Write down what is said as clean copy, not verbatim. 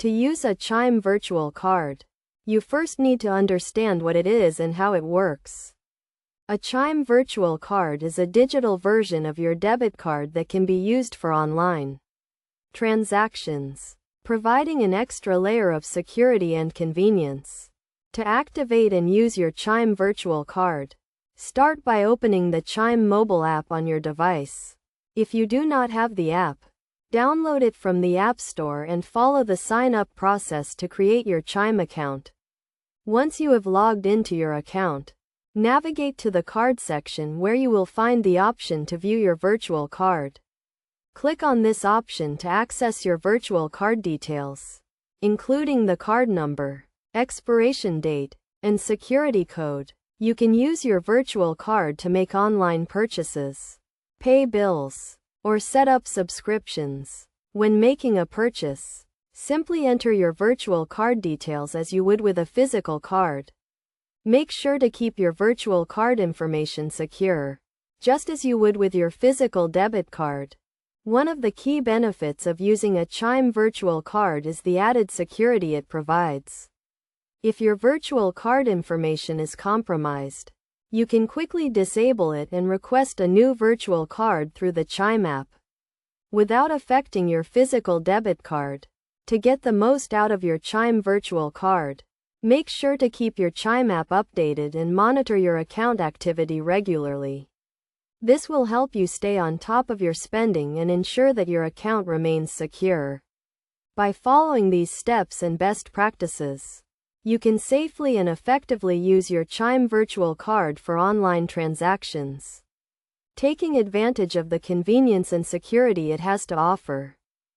To use a Chime virtual card, you first need to understand what it is and how it works. A Chime virtual card is a digital version of your debit card that can be used for online transactions, providing an extra layer of security and convenience. To activate and use your Chime virtual card, start by opening the Chime mobile app on your device. If you do not have the app, download it from the App Store and follow the sign-up process to create your Chime account. Once you have logged into your account, navigate to the card section where you will find the option to view your virtual card. Click on this option to access your virtual card details, including the card number, expiration date, and security code. You can use your virtual card to make online purchases, pay bills, or set up subscriptions. When making a purchase, simply enter your virtual card details as you would with a physical card. Make sure to keep your virtual card information secure, just as you would with your physical debit card. One of the key benefits of using a Chime virtual card is the added security it provides. If your virtual card information is compromised, you can quickly disable it and request a new virtual card through the Chime app, without affecting your physical debit card. To get the most out of your Chime virtual card, make sure to keep your Chime app updated and monitor your account activity regularly. This will help you stay on top of your spending and ensure that your account remains secure. By following these steps and best practices, you can safely and effectively use your Chime virtual card for online transactions, taking advantage of the convenience and security it has to offer.